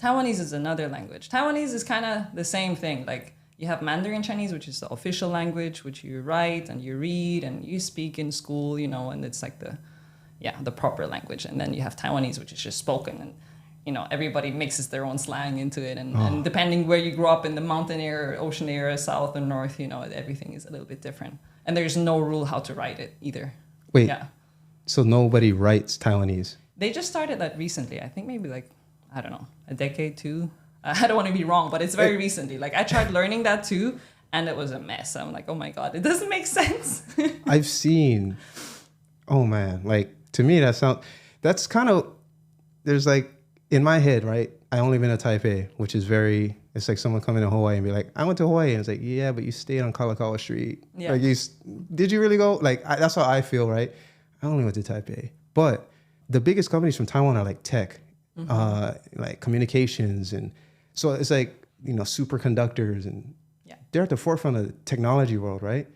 Taiwanese is another language. Taiwanese is kind of the same thing. Like you have Mandarin Chinese, which is the official language, which you write and you read and you speak in school, you know, and it's like the proper language. And then you have Taiwanese, which is just spoken, and you know, everybody mixes their own slang into it. And depending where you grew up in the mountain area, ocean area, south or north, you know, everything is a little bit different. And there's no rule how to write it either. Wait, yeah. So nobody writes Taiwanese? They just started that recently. I think maybe like, I don't know, a decade, two. I don't want to be wrong, but it's very recently. Like I tried learning that too, and it was a mess. I'm like, oh my God, it doesn't make sense. I've seen, oh man, like to me that's kind of, there's like, in my head, right? I only been to Taipei, which is it's like someone coming to Hawaii and be like, I went to Hawaii. And it's like, yeah, but you stayed on Kalakaua Street. Yeah. Like did you really go? Like, that's how I feel, right? I only went to Taipei. But the biggest companies from Taiwan are like tech, like communications. And so it's like, you know, superconductors, and they're at the forefront of the technology world, right?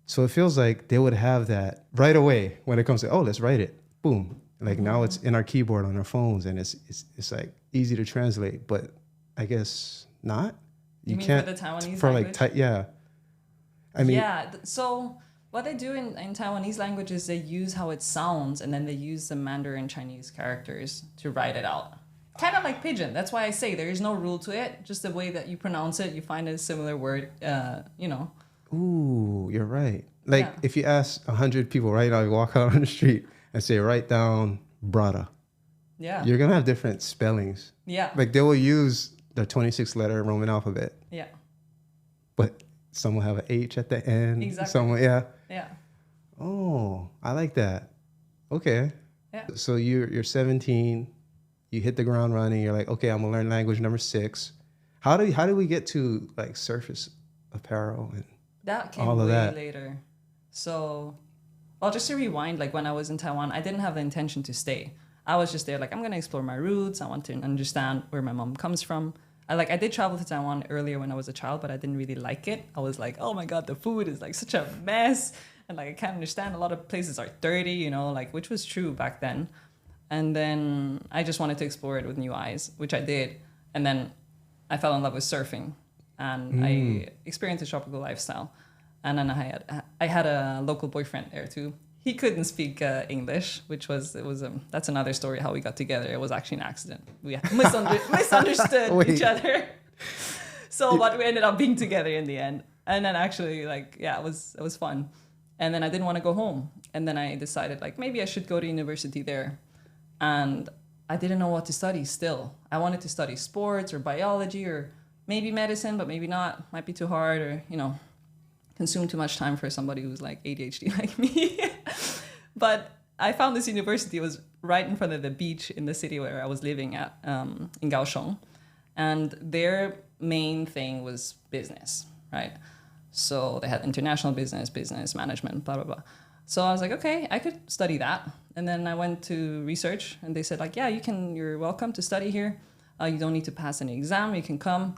So it feels like they would have that right away when it comes to, let's write it. Boom. Like now it's in our keyboard on our phones, and it's like easy to translate, but I guess not. You mean can't, for the Taiwanese for language? Like yeah. I mean, so what they do in Taiwanese language is they use how it sounds, and then they use the Mandarin Chinese characters to write it out. Kind of like Pidgin. That's why I say there is no rule to it. Just the way that you pronounce it, you find a similar word, you know. Ooh, you're right. Like if you ask 100 people right now, you walk out on the street and say, write down brada. Yeah. You're going to have different spellings. Yeah. Like they will use the 26 letter Roman alphabet. Yeah. But some will have an H at the end. Exactly. Some yeah. Yeah. Oh, I like that. Okay. Yeah. So you're 17, you hit the ground running, you're like, okay, I'm going to learn language number 6. How do we get to like surface apparel and that came all of way that? Later. So well, just to rewind, like when I was in Taiwan, I didn't have the intention to stay. I was just there like, I'm going to explore my roots. I want to understand where my mom comes from. I did travel to Taiwan earlier when I was a child, but I didn't really like it. I was like, oh my God, the food is like such a mess. And like, I can't understand. A lot of places are dirty, you know, like, which was true back then. And then I just wanted to explore it with new eyes, which I did. And then I fell in love with surfing, and I experienced a tropical lifestyle. And then I had a local boyfriend there too. He couldn't speak English, that's another story how we got together. It was actually an accident. We misunderstood each other. So, but we ended up being together in the end. And then actually, like, yeah, it was fun. And then I didn't want to go home. And then I decided, like, maybe I should go to university there. And I didn't know what to study still. I wanted to study sports or biology or maybe medicine, but maybe not. Might be too hard, or, you know, consume too much time for somebody who's like ADHD like me. But I found this university. It was right in front of the beach in the city where I was living at, in Kaohsiung. And their main thing was business, right? So they had international business management, blah, blah, blah. So I was like, okay, I could study that. And then I went to research, and they said, like, yeah, you're welcome to study here. You don't need to pass any exam. You can come.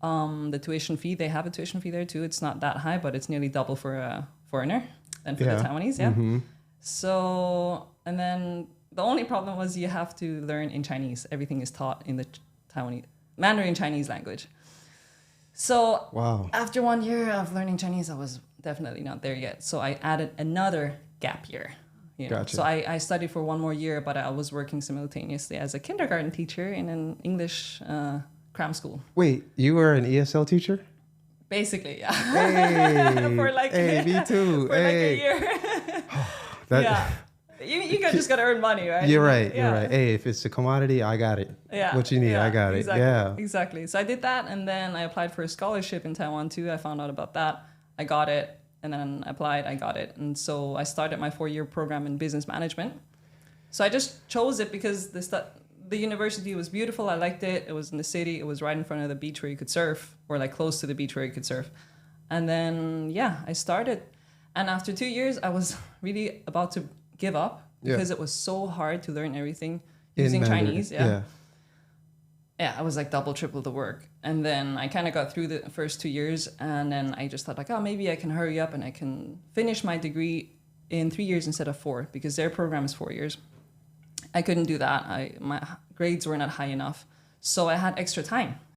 The tuition fee, they have a tuition fee there too. It's not that high, but it's nearly double for a foreigner than for the Taiwanese. Yeah. Mm-hmm. So, and then the only problem was you have to learn in Chinese. Everything is taught in the Taiwanese, Mandarin Chinese language. So after 1 year of learning Chinese, I was definitely not there yet. So I added another gap year. You know? Gotcha. So I studied for 1 more year, but I was working simultaneously as a kindergarten teacher in an English cram school. Wait, you were an ESL teacher? Basically, yeah. Hey, for like, me too. For like a year. Yeah. You just got to earn money, right? You're right. Yeah. You're right. Hey, if it's a commodity, I got it. Yeah. What you need, I got it. Yeah. Exactly. So I did that, and then I applied for a scholarship in Taiwan too. I found out about that. I got it, and then I applied. I got it, and so I started my 4-year program in business management. So I just chose it because the university was beautiful. I liked it. It was in the city. It was right in front of the beach where you could surf, or like close to the beach where you could surf. And then, I started. And after 2 years, I was really about to give up because it was so hard to learn everything using Chinese. Yeah, I was like double, triple the work. And then I kind of got through the first 2 years. And then I just thought like, oh, maybe I can hurry up and I can finish my degree in 3 years instead of 4, because their program is 4 years. I couldn't do that. My grades were not high enough. So I had extra time.